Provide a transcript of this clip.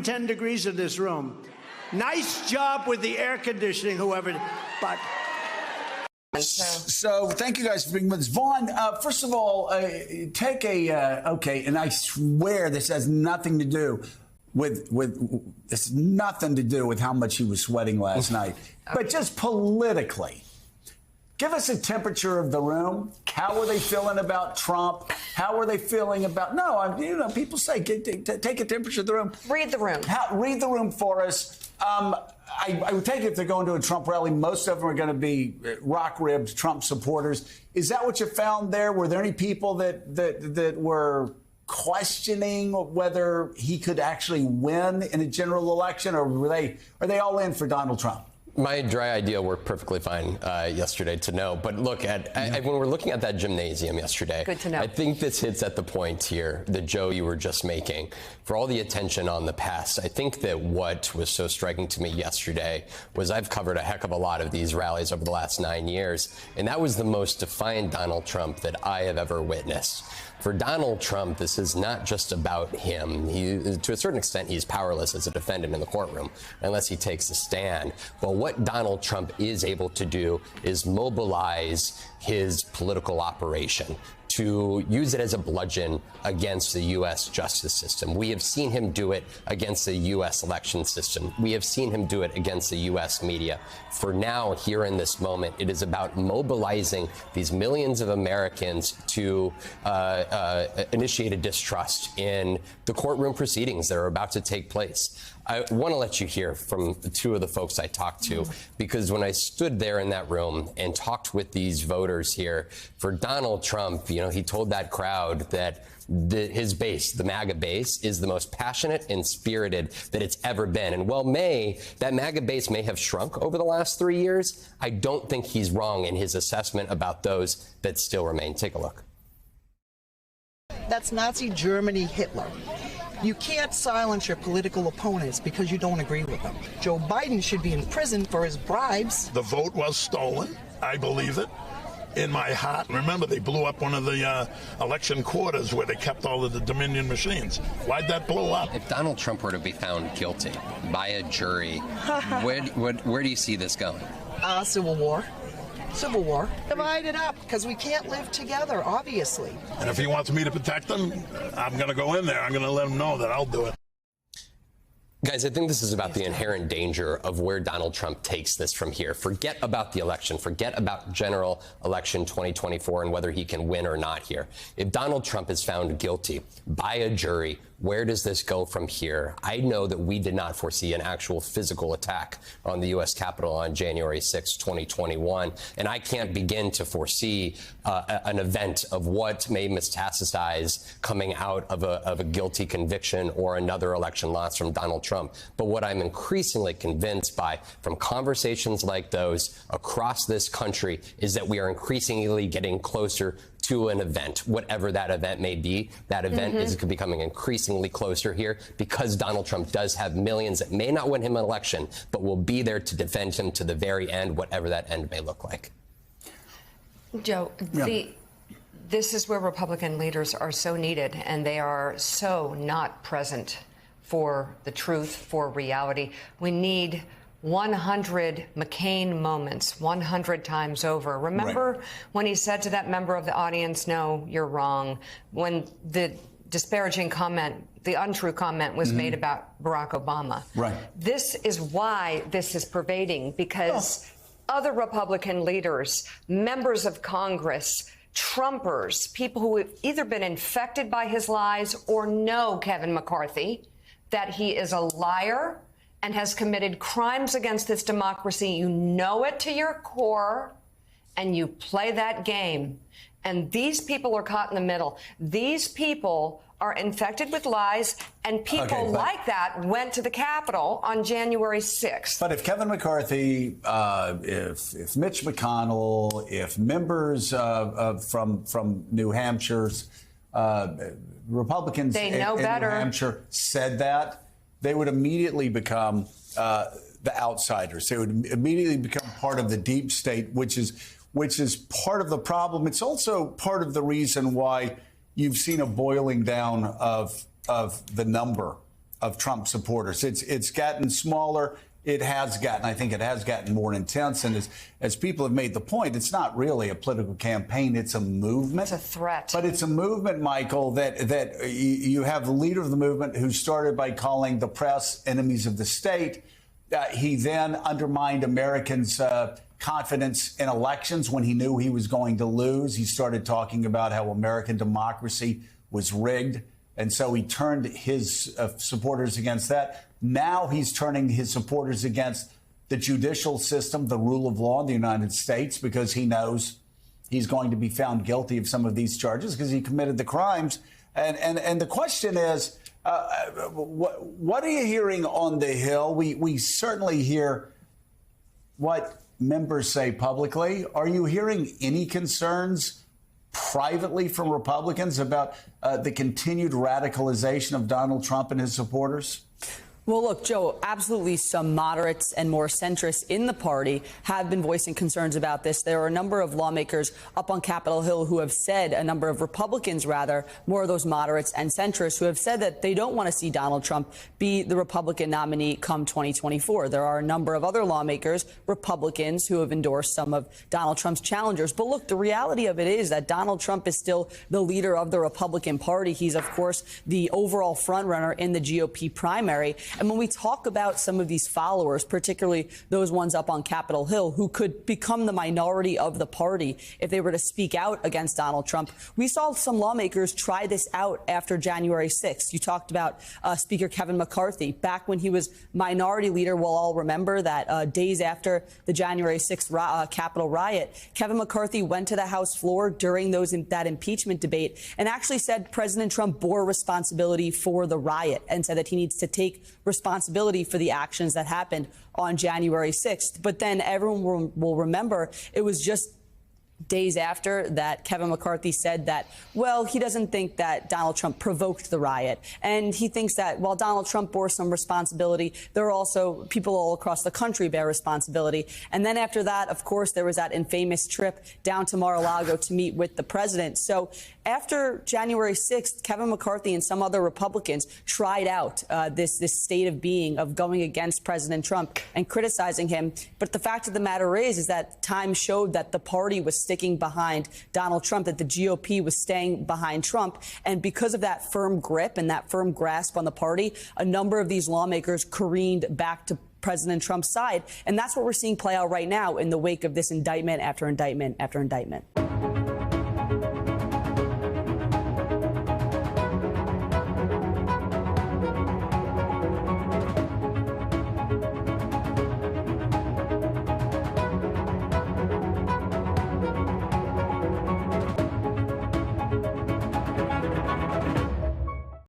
10 degrees in this room. Nice job with the air conditioning, whoever, but... So thank you guys for being with us. Vaughn, first of all, take okay, and I swear this has nothing to do with this nothing to do with how much he was sweating last night, but just politically. Give us a temperature of the room. How are they feeling about Trump? How are they feeling about... No, people say, take a temperature of the room. Read the room. Read the room for us. I would take it if they're going to a Trump rally, most of them are going to be rock-ribbed Trump supporters. Is that what you found there? Were there any people that were questioning whether he could actually win in a general election, or are they all in for Donald Trump? My dry idea worked perfectly fine yesterday to know. But look, when we're looking at that gymnasium yesterday, good to know. I think this hits at the point here that, Joe, you were just making. For all the attention on the past, I think that what was so striking to me yesterday was I've covered a heck of a lot of these rallies over the last 9 years, and that was the most defiant Donald Trump that I have ever witnessed. For Donald Trump, this is not just about him. To a certain extent, he's powerless as a defendant in the courtroom unless he takes a stand. But what Donald Trump is able to do is mobilize his political operation to use it as a bludgeon against the U.S. justice system. We have seen him do it against the U.S. election system. We have seen him do it against the U.S. media. For now, here in this moment, it is about mobilizing these millions of Americans to initiate a distrust in the courtroom proceedings that are about to take place. I want to let you hear from two of the folks I talked to, because when I stood there in that room and talked with these voters here, for Donald Trump, he told that crowd that his base, the MAGA base, is the most passionate and spirited that it's ever been. And while that MAGA base may have shrunk over the last 3 years, I don't think he's wrong in his assessment about those that still remain. Take a look. That's Nazi Germany Hitler. You can't silence your political opponents because you don't agree with them. Joe Biden should be in prison for his bribes. The vote was stolen. I believe it. In my heart. Remember, they blew up one of the election quarters where they kept all of the Dominion machines. Why'd that blow up? If Donald Trump were to be found guilty by a jury, where do you see this going? Civil war. Civil war. Divide it up, because we can't live together, obviously. And if he wants me to protect them, I'm going to go in there. I'm going to let him know that I'll do it. Guys, I think this is about the inherent danger of where Donald Trump takes this from here. Forget about the election. Forget about general election 2024 and whether he can win or not here. If Donald Trump is found guilty by a jury, where does this go from here? I know that we did not foresee an actual physical attack on the U.S. Capitol on January 6, 2021. And I can't begin to foresee an event of what may metastasize coming out of a guilty conviction or another election loss from Donald Trump. But what I'm increasingly convinced by from conversations like those across this country is that we are increasingly getting closer to an event, whatever that event may be. That event is becoming increasingly closer here because Donald Trump does have millions that may not win him an election, but will be there to defend him to the very end, whatever that end may look like. Joe, this is where Republican leaders are so needed, and they are so not present for the truth, for reality. We need 100 McCain moments, 100 times over. Remember when he said to that member of the audience, no, you're wrong, when the disparaging comment, the untrue comment was made about Barack Obama. This is why this is pervading, because other Republican leaders, members of Congress, Trumpers, people who have either been infected by his lies or know Kevin McCarthy, that he is a liar and has committed crimes against this democracy. You know it to your core, and you play that game. And these people are caught in the middle. These people are infected with lies, and people like that went to the Capitol on January 6th. But if Kevin McCarthy, if Mitch McConnell, if members from New Hampshire's Republicans in New Hampshire said that, they would immediately become the outsiders. They would immediately become part of the deep state, which is part of the problem. It's also part of the reason why you've seen a boiling down of the number of Trump supporters. It's gotten smaller. It has gotten, I think it has gotten more intense. And as people have made the point, it's not really a political campaign. It's a movement. It's a threat. But it's a movement, Michael, that you have the leader of the movement who started by calling the press enemies of the state. He then undermined Americans' confidence in elections when he knew he was going to lose. He started talking about how American democracy was rigged. And so he turned his supporters against that. Now he's turning his supporters against the judicial system, the rule of law in the United States, because he knows he's going to be found guilty of some of these charges because he committed the crimes. And the question is, what are you hearing on the Hill? We certainly hear what members say publicly. Are you hearing any concerns privately from Republicans about the continued radicalization of Donald Trump and his supporters? Well, look, Joe, absolutely some moderates and more centrists in the party have been voicing concerns about this. There are a number of lawmakers up on Capitol Hill who have said, a number of Republicans, rather, more of those moderates and centrists, who have said that they don't want to see Donald Trump be the Republican nominee come 2024. There are a number of other lawmakers, Republicans, who have endorsed some of Donald Trump's challengers. But look, the reality of it is that Donald Trump is still the leader of the Republican Party. He's, of course, the overall frontrunner in the GOP primary. And when we talk about some of these followers, particularly those ones up on Capitol Hill, who could become the minority of the party if they were to speak out against Donald Trump, we saw some lawmakers try this out after January 6th. You talked about Speaker Kevin McCarthy. Back when he was minority leader, we'll all remember that days after the January 6th Capitol riot, Kevin McCarthy went to the House floor during that impeachment debate and actually said President Trump bore responsibility for the riot and said that he needs to take responsibility for the actions that happened on January 6th. But then everyone will remember it was just days after that Kevin McCarthy said that, well, he doesn't think that Donald Trump provoked the riot. And he thinks that while Donald Trump bore some responsibility, there are also people all across the country bear responsibility. And then after that, of course, there was that infamous trip down to Mar-a-Lago to meet with the president. So after January 6th, Kevin McCarthy and some other Republicans tried out this state of being of going against President Trump and criticizing him. But the fact of the matter is that time showed that the party was sticking behind Donald Trump, that the GOP was staying behind Trump. And because of that firm grip and that firm grasp on the party, a number of these lawmakers careened back to President Trump's side. And that's what we're seeing play out right now in the wake of this indictment after indictment after indictment.